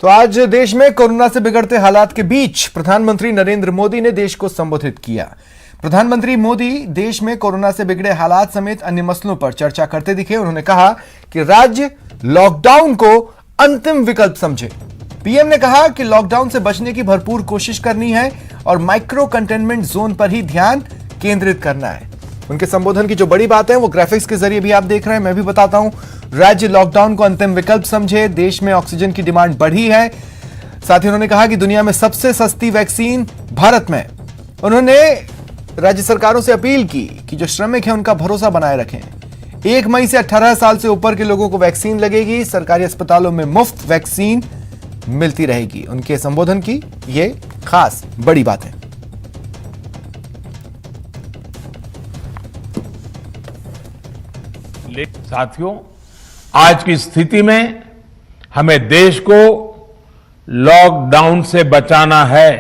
तो आज देश में कोरोना से बिगड़ते हालात के बीच प्रधानमंत्री नरेंद्र मोदी ने देश को संबोधित किया। प्रधानमंत्री मोदी देश में कोरोना से बिगड़े हालात समेत अन्य मसलों पर चर्चा करते दिखे। उन्होंने कहा कि राज्य लॉकडाउन को अंतिम विकल्प समझे। पीएम ने कहा कि लॉकडाउन से बचने की भरपूर कोशिश करनी है और माइक्रो कंटेनमेंट जोन पर ही ध्यान केंद्रित करना है। उनके संबोधन की जो बड़ी बात है वो ग्राफिक्स के जरिए भी आप देख रहे हैं, मैं भी बताता हूं। राज्य लॉकडाउन को अंतिम विकल्प समझे, देश में ऑक्सीजन की डिमांड बढ़ी है। साथ ही उन्होंने कहा कि दुनिया में सबसे सस्ती वैक्सीन भारत में। उन्होंने राज्य सरकारों से अपील की कि जो श्रमिक हैं उनका भरोसा बनाए रखें। 1 मई से 18 साल से ऊपर के लोगों को वैक्सीन लगेगी। सरकारी अस्पतालों में मुफ्त वैक्सीन मिलती रहेगी। उनके संबोधन की ये खास बड़ी बात है। साथियों, आज की स्थिति में हमें देश को लॉकडाउन से बचाना है।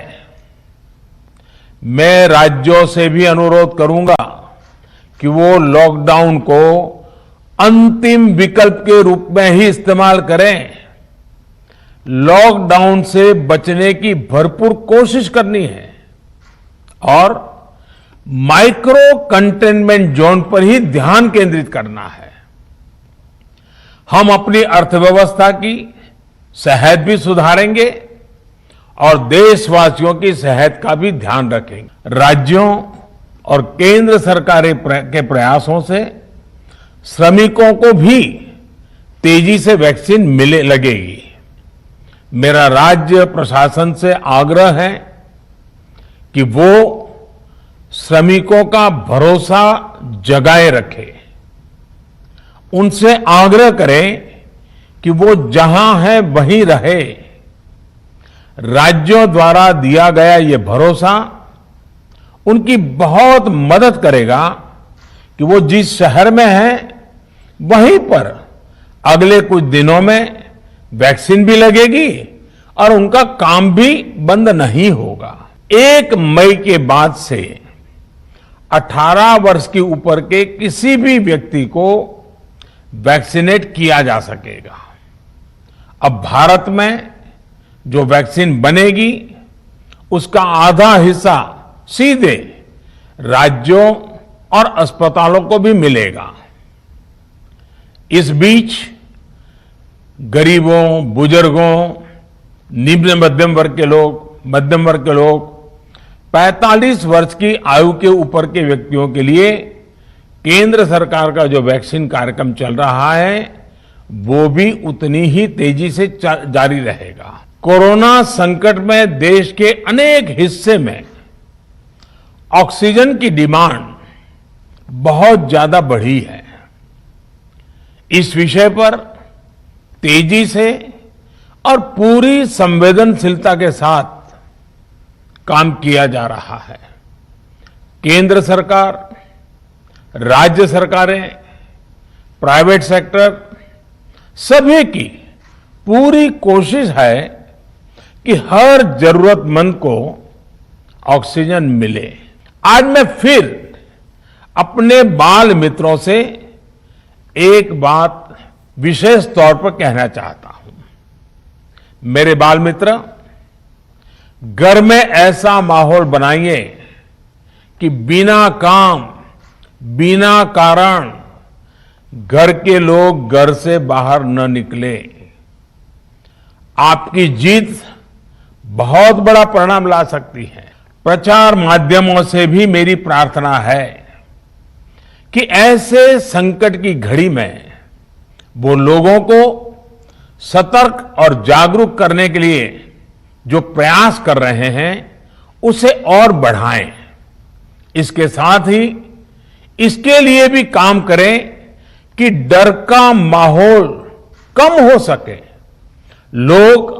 मैं राज्यों से भी अनुरोध करूंगा कि वो लॉकडाउन को अंतिम विकल्प के रूप में ही इस्तेमाल करें। लॉकडाउन से बचने की भरपूर कोशिश करनी है और माइक्रो कंटेनमेंट जोन पर ही ध्यान केंद्रित करना है। हम अपनी अर्थव्यवस्था की सेहत भी सुधारेंगे और देशवासियों की सेहत का भी ध्यान रखेंगे। राज्यों और केंद्र सरकार के प्रयासों से श्रमिकों को भी तेजी से वैक्सीन लगेगी। मेरा राज्य प्रशासन से आग्रह है कि वो श्रमिकों का भरोसा जगाए रखे। उनसे आग्रह करें कि वो जहां है वहीं रहे। राज्यों द्वारा दिया गया ये भरोसा उनकी बहुत मदद करेगा कि वो जिस शहर में है वहीं पर अगले कुछ दिनों में वैक्सीन भी लगेगी और उनका काम भी बंद नहीं होगा। 1 मई के बाद से 18 वर्ष के ऊपर के किसी भी व्यक्ति को वैक्सीनेट किया जा सकेगा। अब भारत में जो वैक्सीन बनेगी उसका आधा हिस्सा सीधे राज्यों और अस्पतालों को भी मिलेगा। इस बीच गरीबों, बुजुर्गों, निम्न मध्यम वर्ग के लोग 45 वर्ष की आयु के ऊपर के व्यक्तियों के लिए केंद्र सरकार का जो वैक्सीन कार्यक्रम चल रहा है वो भी उतनी ही तेजी से जारी रहेगा। कोरोना संकट में देश के अनेक हिस्से में ऑक्सीजन की डिमांड बहुत ज्यादा बढ़ी है। इस विषय पर तेजी से और पूरी संवेदनशीलता के साथ काम किया जा रहा है। केंद्र सरकार, राज्य सरकारें, प्राइवेट सेक्टर सभी की पूरी कोशिश है कि हर जरूरतमंद को ऑक्सीजन मिले। आज मैं फिर अपने बाल मित्रों से एक बात विशेष तौर पर कहना चाहता हूं। मेरे बाल मित्र, घर में ऐसा माहौल बनाइए कि बिना काम, बिना कारण घर के लोग घर से बाहर न निकले। आपकी जीत बहुत बड़ा परिणाम ला सकती है। प्रचार माध्यमों से भी मेरी प्रार्थना है कि ऐसे संकट की घड़ी में वो लोगों को सतर्क और जागरूक करने के लिए जो प्रयास कर रहे हैं उसे और बढ़ाएं। इसके साथ ही इसके लिए भी काम करें कि डर का माहौल कम हो सके, लोग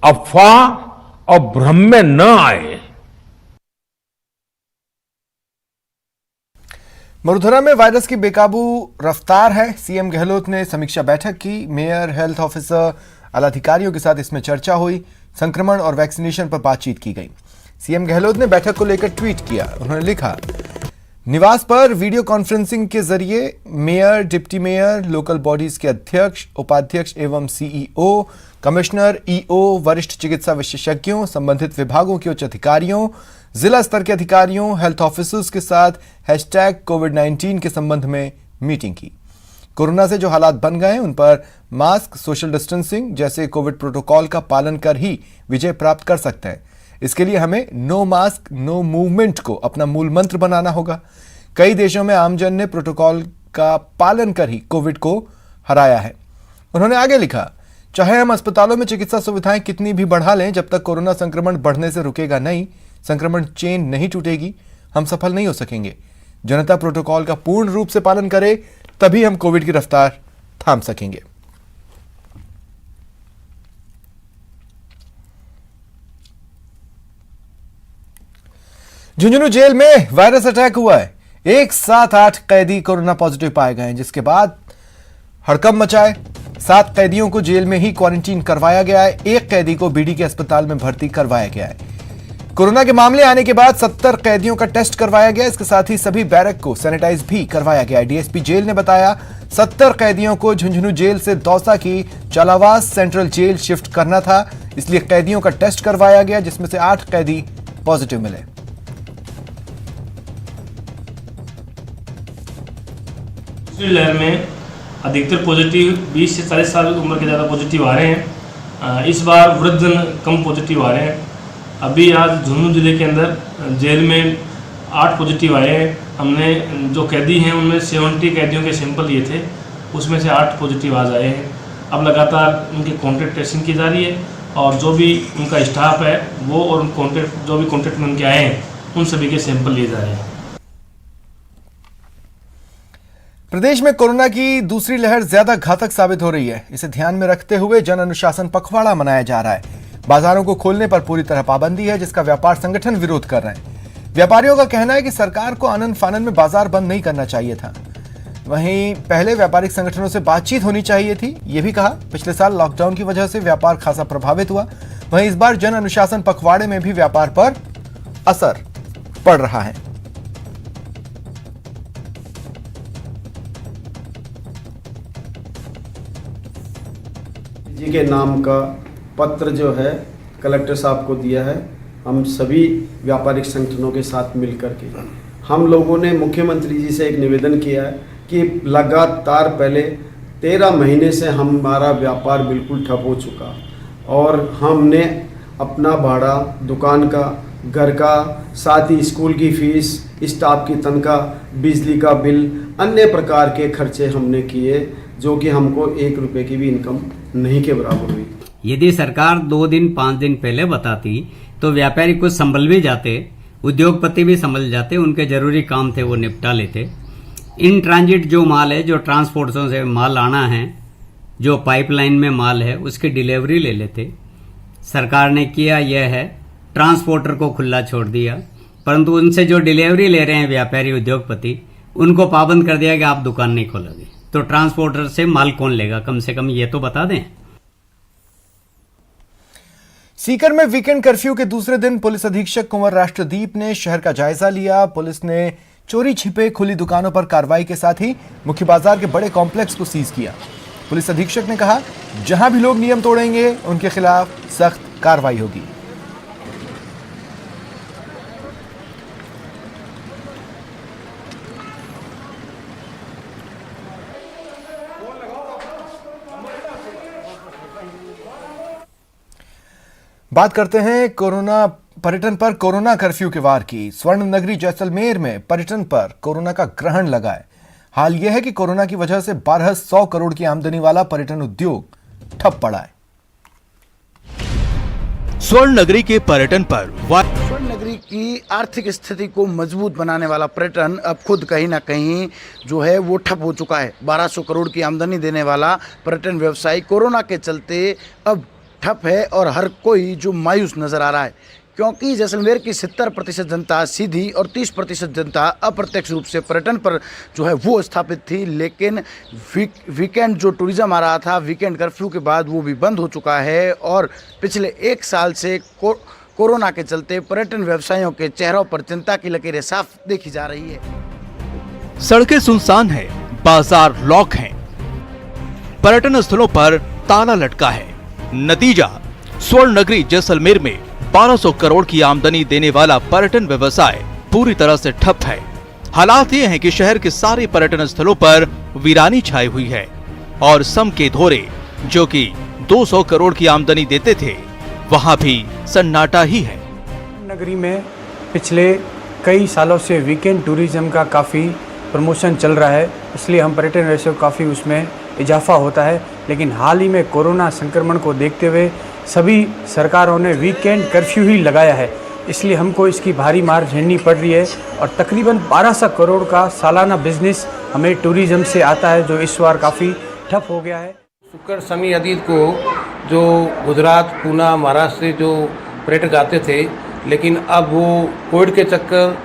अफवाह और भ्रम में न आए। वडोदरा में वायरस की बेकाबू रफ्तार है। सीएम गहलोत ने समीक्षा बैठक की। मेयर, हेल्थ ऑफिसर, आला अधिकारियों के साथ इसमें चर्चा हुई। संक्रमण और वैक्सीनेशन पर बातचीत की गई। सीएम गहलोत ने बैठक को लेकर ट्वीट किया। उन्होंने लिखा, निवास पर वीडियो कॉन्फ्रेंसिंग के जरिए mayor, deputy mayor, local bodies के अध्यक्ष, उपाध्यक्ष एवं सीईओ, कमिश्नर, ईओ, वरिष्ठ चिकित्सा विशेषज्ञों, संबंधित विभागों के उच्च अधिकारियों, जिला स्तर के अधिकारियों, हेल्थ ऑफिसर्स के साथ #कोविड-19 के संबंध में मीटिंग की। कोरोना से जो हालात बन गए उन पर मास्क, सोशल डिस्टेंसिंग जैसे कोविड प्रोटोकॉल का पालन कर ही विजय प्राप्त कर सकते हैं। इसके लिए हमें नो मास्क नो मूवमेंट को अपना मूल मंत्र बनाना होगा। कई देशों में आमजन ने प्रोटोकॉल का पालन कर ही कोविड को हराया है। उन्होंने आगे लिखा, चाहे हम अस्पतालों में चिकित्सा सुविधाएं कितनी भी बढ़ा लें, जब तक कोरोना संक्रमण बढ़ने से रुकेगा नहीं, संक्रमण चेन नहीं टूटेगी, हम सफल नहीं हो सकेंगे। जनता प्रोटोकॉल का पूर्ण रूप से पालन करे, तभी हम कोविड की रफ्तार थाम सकेंगे। झुंझुनू जेल में वायरस अटैक हुआ है। एक साथ 8 कैदी कोरोना पॉजिटिव पाए गए हैं, जिसके बाद हड़कंप मचाए। 7 कैदियों को जेल में ही क्वारंटीन करवाया गया है। 1 कैदी को बीडी के अस्पताल में भर्ती करवाया गया है। कोरोना के मामले आने के बाद 70 कैदियों का टेस्ट करवाया गया। इसके साथ ही सभी बैरक को सैनिटाइज भी करवाया गया है। डीएसपी जेल ने बताया 70 कैदियों को झुंझुनू जेल से दौसा की चालावास सेंट्रल जेल शिफ्ट करना था, इसलिए कैदियों का टेस्ट करवाया गया, जिसमें से 8 कैदी पॉजिटिव मिले। दूसरी लहर में अधिकतर पॉजिटिव 20 से 40 साल की उम्र के ज़्यादा पॉजिटिव आ रहे हैं। इस बार वृद्ध कम पॉजिटिव आ रहे हैं। अभी आज झुंझुनू जिले के अंदर जेल में 8 पॉजिटिव आए हैं। हमने जो कैदी हैं उनमें 70 कैदियों के सैंपल लिए थे, उसमें से 8 पॉजिटिव आज आए हैं। अब लगातार उनकी कॉन्टैक्ट ट्रेसिंग की जा रही है और जो भी उनका स्टाफ है वो और जो भी कॉन्टैक्ट में उनके आए हैं उन सभी के सैंपल लिए जा रहे हैं। प्रदेश में कोरोना की दूसरी लहर ज्यादा घातक साबित हो रही है। इसे ध्यान में रखते हुए जन अनुशासन पखवाड़ा मनाया जा रहा है। बाजारों को खोलने पर पूरी तरह पाबंदी है, जिसका व्यापार संगठन विरोध कर रहे हैं। व्यापारियों का कहना है कि सरकार को आनन फानन में बाजार बंद नहीं करना चाहिए था। वहीं पहले व्यापारिक संगठनों से बातचीत होनी चाहिए थी, यह भी कहा। पिछले साल लॉकडाउन की वजह से व्यापार खासा प्रभावित हुआ। वहीं इस बार जन अनुशासन पखवाड़े में भी व्यापार पर असर पड़ रहा है। जी के नाम का पत्र जो है कलेक्टर साहब को दिया है। हम सभी व्यापारिक संगठनों के साथ मिलकर के हम लोगों ने मुख्यमंत्री जी से एक निवेदन किया है कि लगातार पहले 13 महीने से हमारा व्यापार बिल्कुल ठप हो चुका और हमने अपना भाड़ा, दुकान का, घर का, साथ ही स्कूल की फीस, स्टाफ की तनख्वाह, बिजली का बिल, अन्य प्रकार के खर्चे हमने किए, जो कि हमको 1 रुपए की भी इनकम नहीं के बराबर हुई। यदि सरकार 2 दिन 5 दिन पहले बताती तो व्यापारी कुछ संभल भी जाते, उद्योगपति भी संभल जाते, उनके जरूरी काम थे वो निपटा लेते। इन ट्रांजिट जो माल है, जो ट्रांसपोर्टों से माल आना है, जो पाइपलाइन में माल है, उसकी डिलीवरी ले लेते। सरकार ने किया यह है, ट्रांसपोर्टर को खुला छोड़ दिया, परंतु उनसे जो डिलीवरी ले रहे हैं व्यापारी उद्योगपति, उनको पाबंद कर दिया कि आप दुकान नहीं खोलोगे। तो ट्रांसपोर्टर से माल कौन लेगा? कम से कम ये तो बता दें। सीकर में वीकेंड कर्फ्यू के दूसरे दिन पुलिस अधीक्षक कुंवर राष्ट्रदीप ने शहर का जायजा लिया। पुलिस ने चोरी छिपे खुली दुकानों पर कार्रवाई के साथ ही मुख्य बाजार के बड़े कॉम्प्लेक्स को सीज किया। पुलिस अधीक्षक ने कहा, जहां भी लोग नियम तोड़ेंगे उनके खिलाफ सख्त कार्रवाई होगी। बात करते हैं कोरोना पर्यटन पर। कोरोना कर्फ्यू के वार की स्वर्ण नगरी जैसलमेर में पर्यटन पर कोरोना का ग्रहण लगा है। हाल यह है कि कोरोना की वजह से 1200 करोड़ की आमदनी वाला पर्यटन उद्योग ठप पड़ा है। स्वर्ण नगरी के पर्यटन पर स्वर्ण नगरी की आर्थिक स्थिति को मजबूत बनाने वाला पर्यटन अब खुद कहीं ना कहीं जो है वो ठप हो चुका है। 1200 करोड़ की आमदनी देने वाला पर्यटन व्यवसाय कोरोना के चलते अब ठप है और हर कोई जो मायूस नजर आ रहा है, क्योंकि जैसलमेर की 70% जनता सीधी और 30% जनता अप्रत्यक्ष रूप से पर्यटन पर जो है वो स्थापित थी। लेकिन वीकेंड जो टूरिज्म आ रहा था, वीकेंड कर्फ्यू के बाद वो भी बंद हो चुका है और पिछले 1 साल से कोरोना के चलते पर्यटन व्यवसायियों के चेहरों पर चिंता की लकीरें साफ देखी जा रही है। सड़कें सुनसान है, बाजार लॉक हैं, पर्यटन स्थलों पर ताला लटका है। नतीजा, स्वर्ण नगरी जैसलमेर में 1200 करोड़ की आमदनी देने वाला पर्यटन व्यवसाय पूरी तरह से ठप है। हालात ये हैं कि शहर के सारे पर्यटन स्थलों पर वीरानी छाई हुई है और सम के धोरे जो कि 200 करोड़ की आमदनी देते थे, वहां भी सन्नाटा ही है। नगरी में पिछले कई सालों से वीकेंड टूरिज्म का काफ़ी प्रमोशन चल रहा है, इसलिए हम पर्यटन व्यवसाय काफ़ी उसमें इजाफा होता है। लेकिन हाल ही में कोरोना संक्रमण को देखते हुए सभी सरकारों ने वीकेंड कर्फ्यू ही लगाया है, इसलिए हमको इसकी भारी मार झेलनी पड़ रही है और तकरीबन 1200 करोड़ का सालाना बिजनेस हमें टूरिज्म से आता है, जो इस बार काफ़ी ठप हो गया है। शुक्र शमी अदीद को जो गुजरात, पूना, महाराष्ट्र से जो पर्यटक आते थे, लेकिन अब वो कोविड के चक्कर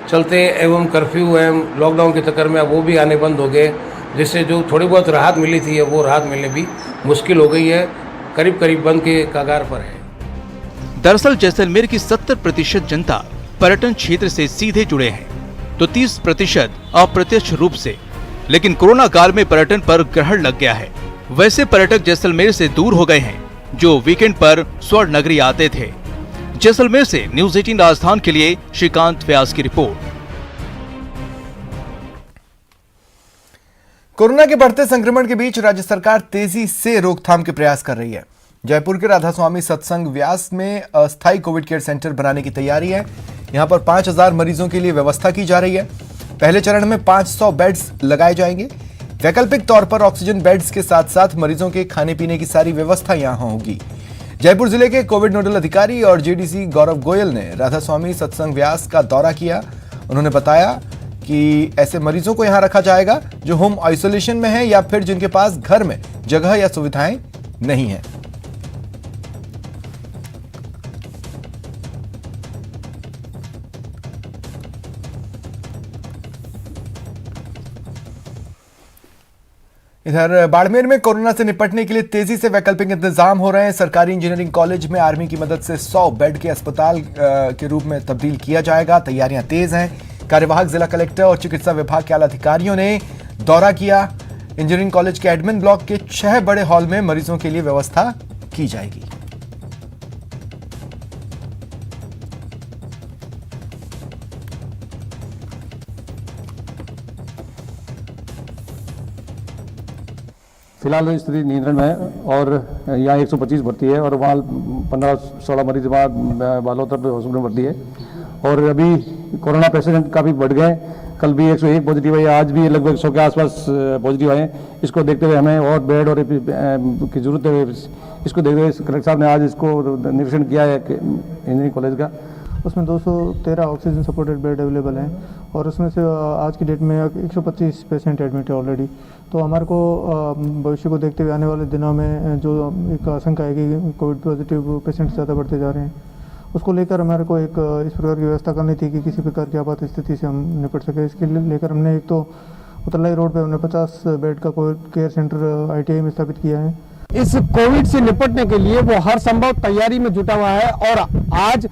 चलते एवं कर्फ्यू एवं लॉकडाउन के चक्कर में अब वो भी आने बंद हो गए, जिससे जो थोड़ी बहुत राहत मिली थी वो राहत मिलने भी मुश्किल हो गई है, करीब करीब बंद के कगार पर है। दरअसल जैसलमेर की 70% जनता पर्यटन क्षेत्र से सीधे जुड़े हैं, तो 30% अप्रत्यक्ष रूप से। लेकिन कोरोना काल में पर्यटन पर ग्रहण लग गया है। वैसे पर्यटक जैसलमेर से दूर हो गए हैं जो वीकेंड पर स्वर्ण नगरी आते थे। जैसलमेर से न्यूज़ 18 राजस्थान के लिए श्रीकांत व्यास की रिपोर्ट। कोरोना के बढ़ते संक्रमण के बीच राज्य सरकार तेजी से रोकथाम के प्रयास कर रही है। जयपुर के राधा स्वामी सत्संग व्यास में अस्थायी कोविड केयर सेंटर बनाने की तैयारी है। यहां पर 5000 मरीजों के लिए व्यवस्था की जा रही है। पहले चरण में 500 बेड्स लगाए जाएंगे। वैकल्पिक तौर पर ऑक्सीजन बेड्स के साथ साथ मरीजों के खाने पीने की सारी व्यवस्था यहां होगी। जयपुर जिले के कोविड नोडल अधिकारी और जेडीसी गौरव गोयल ने राधा स्वामी सत्संग व्यास का दौरा किया। उन्होंने बताया कि ऐसे मरीजों को यहां रखा जाएगा जो होम आइसोलेशन में हैं या फिर जिनके पास घर में जगह या सुविधाएं नहीं है। इधर बाड़मेर में कोरोना से निपटने के लिए तेजी से वैकल्पिक इंतजाम हो रहे हैं। सरकारी इंजीनियरिंग कॉलेज में आर्मी की मदद से 100 बेड के अस्पताल के रूप में तब्दील किया जाएगा। तैयारियां तेज हैं। कार्यवाहक जिला कलेक्टर और चिकित्सा विभाग के आला अधिकारियों ने दौरा किया। इंजीनियरिंग कॉलेज के एडमिन ब्लॉक के 6 बड़े हॉल में मरीजों के लिए व्यवस्था की जाएगी। फिलहाल स्थिति नियंत्रण में है और यहाँ 125 भर्ती है और वहाँ 15-16 मरीज वहाँ बालोतर हॉस्पिटल में भर्ती है। और अभी कोरोना पेशेंट काफ़ी बढ़ गए। कल भी 101 पॉजिटिव है, आज भी लगभग 100 के आसपास पॉजिटिव आए। इसको देखते हुए हमें और बेड और की जरूरत है। इसको देखते हुए कलेक्टर साहब ने आज इसको निरीक्षण किया है इंजीनियरिंग कॉलेज का। उसमें 213 ऑक्सीजन सपोर्टेड बेड अवेलेबल हैं और उसमें से आज की डेट में 125 पेशेंट एडमिट है ऑलरेडी। तो हमारे को भविष्य को देखते हुए आने वाले दिनों में जो एक आशंका है कि कोविड पॉजिटिव पेशेंट ज़्यादा बढ़ते जा रहे हैं, उसको लेकर हमारे को एक इस प्रकार की व्यवस्था करनी थी कि किसी प्रकार की आपात स्थिति से हम निपट सके। इसके लेकर हमने एक तो उतरलाई रोड पर हमने 50 बेड का कोविड केयर सेंटर ITI में स्थापित किया है। इस कोविड से निपटने के लिए वो हर संभव तैयारी में जुटा हुआ है और आज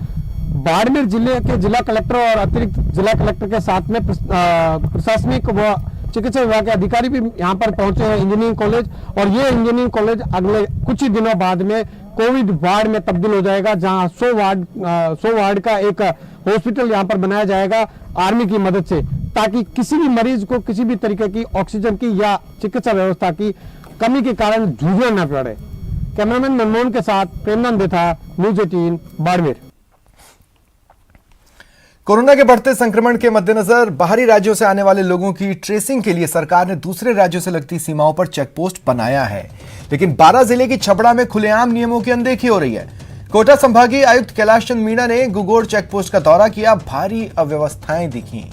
बाड़मेर जिले के जिला कलेक्टर और अतिरिक्त जिला कलेक्टर के साथ में प्रशासनिक व चिकित्सा विभाग के अधिकारी भी यहाँ पर पहुंचे हैं इंजीनियरिंग कॉलेज। और ये इंजीनियरिंग कॉलेज अगले कुछ ही दिनों बाद में कोविड वार्ड में तब्दील हो जाएगा, जहां 100 वार्ड का एक हॉस्पिटल यहाँ पर बनाया जाएगा आर्मी की मदद से, ताकि किसी भी मरीज को किसी भी तरीके की ऑक्सीजन की या चिकित्सा व्यवस्था की कमी के कारण जूझना न पड़े। कैमरामैन मनमोहन के साथ प्रेमनंद देथा, न्यूज़ 18 बाड़मेर। कोरोना के बढ़ते संक्रमण के मद्देनजर बाहरी राज्यों से आने वाले लोगों की ट्रेसिंग के लिए सरकार ने दूसरे राज्यों से लगती सीमाओं पर चेकपोस्ट बनाया है। लेकिन बारां जिले की छबड़ा में खुलेआम नियमों की अनदेखी हो रही है। कोटा संभागीय आयुक्त कैलाश चंद मीणा ने गुगोड़ चेकपोस्ट का दौरा किया। भारी अव्यवस्थाएं दिखी।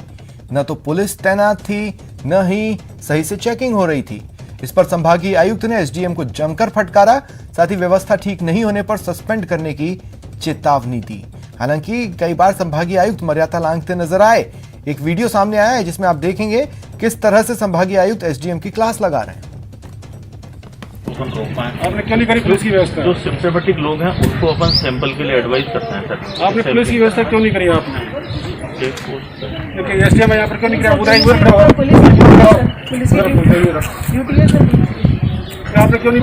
न तो पुलिस तैनात थी, न ही सही से चेकिंग हो रही थी। इस पर संभागीय आयुक्त ने SDM को जमकर फटकारा। साथ ही व्यवस्था ठीक नहीं होने पर सस्पेंड करने की चेतावनी दी। हालांकि कई बार संभागीय आयुक्त मर्यादा लांघते नजर आए। एक वीडियो सामने आया है जिसमें आप देखेंगे किस तरह से संभागीय आयुक्त SDM की क्लास लगा रहे हैं। आपने क्यों नहीं करी पुलिस की व्यवस्था? जो सिम्टोमेटिक लोग हैं उनको अपन सैंपल के लिए एडवाइस करते हैं सर। आपने पुलिस की व्यवस्था क्यों नहीं करी? आपने एसडीएम यहाँ पर क्यों नहीं यहाँ पे क्यों नहीं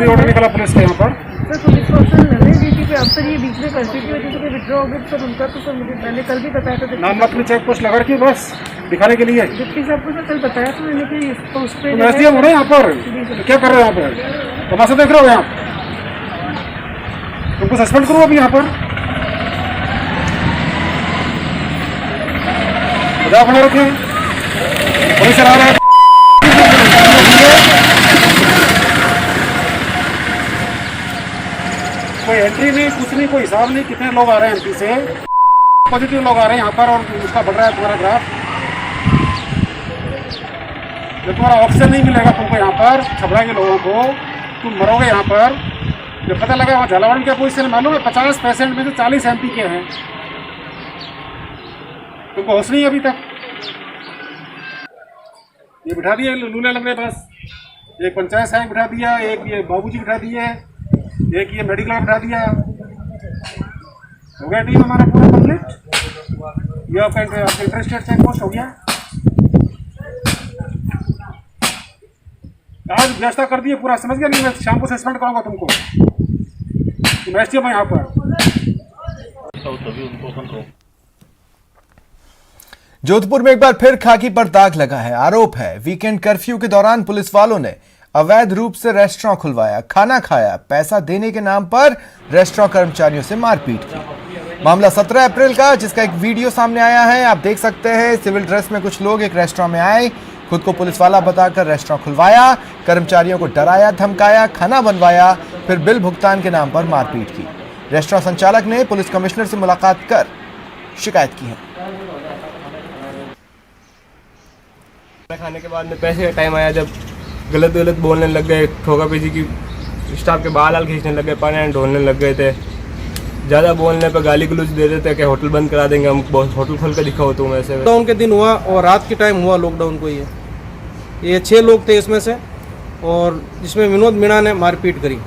ऑर्डर निकला पुलिस का यहाँ पर? सर पुलिस पर्सन लगे ड्यूटी पे, अब सर ये बीच में कर्फ्यू की वजह से कोई विड्रॉ हो गया सर उनका, तो सर मुझे मैंने कल भी बताया था। नाम अपनी चेक पोस्ट लगा रखी बस दिखाने के लिए? डिप्टी साहब को सर कल बताया था मैंने कि पोस्ट पे एसडीएम हो रहे हैं यहाँ पर, तो क्या कर रहे हो यहाँ पर? तमाशा देख रहे हो यहाँ? तुमको सस्पेंड करूँ अभी यहाँ पर? मजाक बना रखे पुलिस चला रहा है। कोई एंट्री नहीं, कुछ नहीं, कोई हिसाब नहीं, कितने लोग आ रहे हैं एमपी से, पॉजिटिव लोग आ रहे हैं यहाँ पर, और उसका बढ़ रहा है तुम्हारा ग्राफ। जब तुम्हारा ऑक्सीजन नहीं मिलेगा तुमको यहाँ पर, छबड़ा के लोगों को, तुम मरोगे यहाँ पर। जब पता लगा वहाँ झालावाड़ क्या पोजीशन मालूम है, 50 पेशेंट में से 40 एमपी के हैं। तुमको होश नहीं है अभी तक। ये बिठा दिया लूले लग रहे बस, एक पंचायत सहायक बिठा दिया, एक ये बाबूजी बिठा दिए, एक ये मेडिकल बिठा दिया। हो गया टीम हमारा पूरा कंप्लीट। ये आपका इंटरेस्टेड चेक पोस्ट हो गया। आज व्यवस्था कर दिए पूरा, समझ गया नहीं? मैं शाम को सस्पेंड करूँगा तुमको। तुम एसडीएम है यहाँ पर। जोधपुर में एक बार फिर खाकी पर दाग लगा है। आरोप है वीकेंड कर्फ्यू के दौरान पुलिस वालों ने अवैध रूप से रेस्टोरेंट खुलवाया, खाना खाया, पैसा देने के नाम पर रेस्टोरेंट कर्मचारियों से मारपीट की। मामला 17 अप्रैल का, जिसका एक वीडियो सामने आया है। आप देख सकते हैं सिविल ड्रेस में कुछ लोग एक रेस्टोरेंट में आए, खुद को पुलिस वाला बताकर रेस्टोरेंट खुलवाया, कर्मचारियों को डराया धमकाया, खाना बनवाया, फिर बिल भुगतान के नाम पर मारपीट की। रेस्टोरेंट संचालक ने पुलिस कमिश्नर से मुलाकात कर शिकायत की है। खाने के बाद में पैसे का टाइम आया, जब गलत गलत बोलने लग गए, ठोका पीछी की स्टाफ के बाल खींचने लग गए, पानी ढोलने लग गए थे। ज़्यादा बोलने पर गाली गलौज दे देते थे कि होटल बंद करा देंगे, हम होटल खोल कर दिखाओ तुम ऐसे। लॉकडाउन के दिन हुआ और रात के टाइम हुआ लॉकडाउन को। ये 6 लोग थे इसमें से, और जिसमें विनोद मीणा ने मारपीट करी।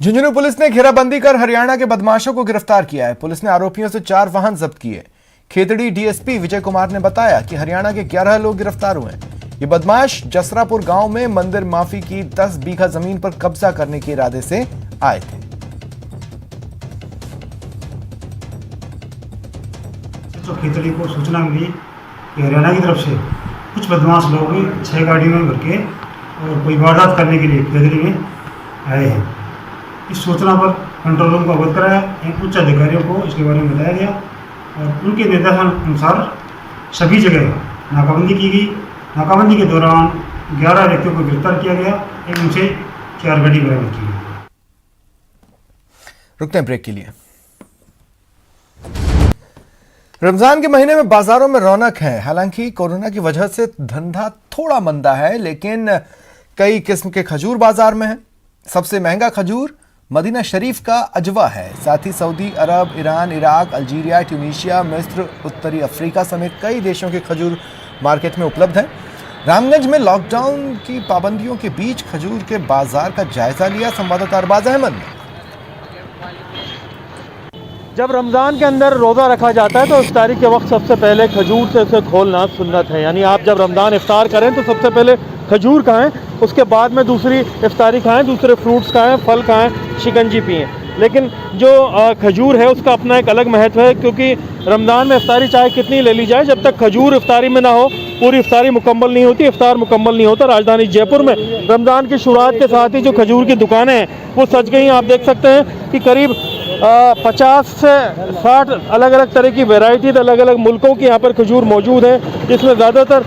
झुंझुनू पुलिस ने घेराबंदी कर हरियाणा के बदमाशों को गिरफ्तार किया है। पुलिस ने आरोपियों से 4 वाहन जब्त किए। खेतड़ी डीएसपी विजय कुमार ने बताया कि हरियाणा के 11 लोग गिरफ्तार हुए हैं। ये बदमाश जसरापुर गांव में मंदिर माफी की 10 बीघा जमीन पर कब्जा करने के इरादे से आए थे। तो खेतड़ी को सूचना मिली कि हरियाणा की तरफ से कुछ बदमाश लोग 6 गाड़ियों में भर के और कोई वारदात करने के लिए खेतड़ी में आए हैं। इस सूचना पर कंट्रोल रूम को अवगत कराया, उच्च अधिकारियों को इसके बारे में बताया गया और उनके निर्देशन अनुसार सभी जगह नाकाबंदी की गई। नाकाबंदी के दौरान 11 व्यक्तियों को गिरफ्तार किया गया एवं उनसे 4 गाड़ी बरामद की गई। रुकते हैं ब्रेक के लिए। रमजान के महीने में बाजारों में रौनक है। हालांकि कोरोना की वजह से धंधा थोड़ा मंदा है, लेकिन कई किस्म के खजूर बाजार में है। सबसे महंगा खजूर मदीना शरीफ का अजवा है। साथ ही सऊदी अरब, ईरान, इराक, अल्जीरिया, ट्यूनीशिया, मिस्र, उत्तरी अफ्रीका समेत कई देशों के खजूर मार्केट में उपलब्ध है। रामगंज में लॉकडाउन की पाबंदियों के बीच खजूर के बाजार का जायजा लिया संवाददाता अरबाज अहमद ने। जब रमज़ान के अंदर रोज़ा रखा जाता है तो इफ्तारी के वक्त सबसे पहले खजूर से उसे खोलना सुन्नत है। यानी आप जब रमज़ान इफ्तार करें तो सबसे पहले खजूर खाएं, उसके बाद में दूसरी इफ्तारी खाएं, दूसरे फ्रूट्स खाएं, फल खाएं, शिकंजी पिएं। लेकिन जो खजूर है उसका अपना एक अलग महत्व है, क्योंकि रमज़ान में इफ्तारी चाहे कितनी ले ली जाए, जब तक खजूर इफ्तारी में ना हो पूरी इफ्तारी मुकम्मल नहीं होती, इफ्तार मुकम्मल नहीं होता। राजधानी जयपुर में रमज़ान की शुरुआत के साथ ही जो खजूर की दुकानें हैं वो सज गई। आप देख सकते हैं कि करीब 50 से 60 अलग अलग तरह की वैरायटी अलग अलग मुल्कों की यहाँ पर खजूर मौजूद है, जिसमें ज़्यादातर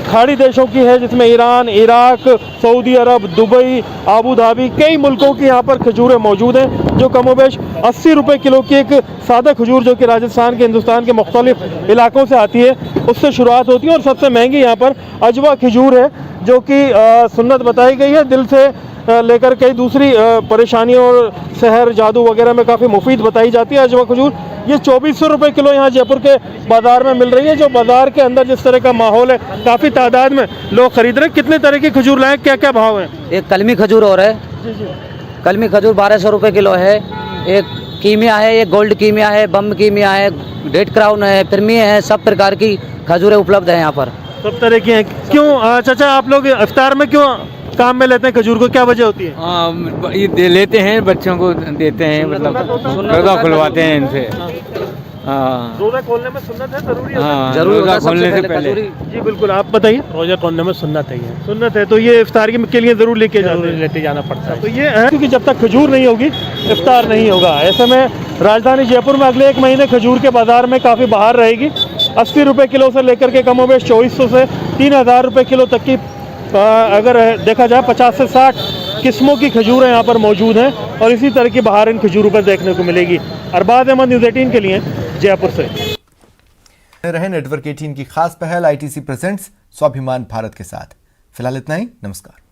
खाड़ी देशों की है, जिसमें ईरान, इराक, सऊदी अरब, दुबई, आबू धाबी, कई मुल्कों की यहाँ पर खजूरें मौजूद हैं, जो कमोबेश 80 रुपये किलो की एक सादा खजूर जो कि राजस्थान के, हिंदुस्तान के मुख्तलिफ इलाकों से आती है, उससे शुरुआत होती है। और सबसे महंगी यहाँ पर अजवा खजूर है, जो कि सुन्नत बताई गई है, दिल से लेकर कई दूसरी परेशानियों और शहर जादू वगैरह में काफ़ी मुफीद बताई जाती है अजवा खजूर। ये 2400 रुपये किलो यहाँ जयपुर के बाज़ार में मिल रही है। जो बाज़ार के अंदर जिस तरह का माहौल है, काफ़ी तादाद में लोग खरीद रहे हैं। कितने तरह की खजूर लाए, क्या क्या भाव है? एक कलमी खजूर और है, कलमी खजूर 1200 रुपये किलो है। एक कीमिया है, ये गोल्ड कीमिया है, बम कीमिया है, डेट क्राउन है, प्रीमियम है, सब प्रकार की खजूरें उपलब्ध है यहाँ पर। सब तरह की हैं। क्यों चाचा आप लोग इफ्तार में क्यों काम में लेते हैं खजूर को, क्या वजह होती है? ये लेते हैं, बच्चों को देते हैं, मतलब रोजा खुलवाते हैं इनसे। रोजा खोलने में सुन्नत है, जरूरी है? रोजा खोलने से पहले। जी बिल्कुल, आप बताइए। रोजा खोलने में सुन्नत है, सुन्नत है, तो ये इफ्तार के लिए जरूर लेते जाना पड़ता है। तो ये है क्योंकि जब तक खजूर नहीं होगी इफ्तार नहीं होगा। ऐसे में राजधानी जयपुर में अगले 1 महीने खजूर के बाजार में काफ़ी बहार रहेगी। 80 रुपये किलो से लेकर के कमोबेश 2400 से 3000 रुपये किलो तक की अगर देखा जाए 50 से 60 किस्मों की खजूरें यहाँ पर मौजूद हैं और इसी तरह की बहार इन खजूरों पर देखने को मिलेगी। अरबाज अहमद, न्यूज़ 18 के लिए जयपुर से। रहे नेटवर्क 18 की खास पहल ITC प्रेजेंट्स स्वाभिमान भारत के साथ। फिलहाल इतना ही, नमस्कार।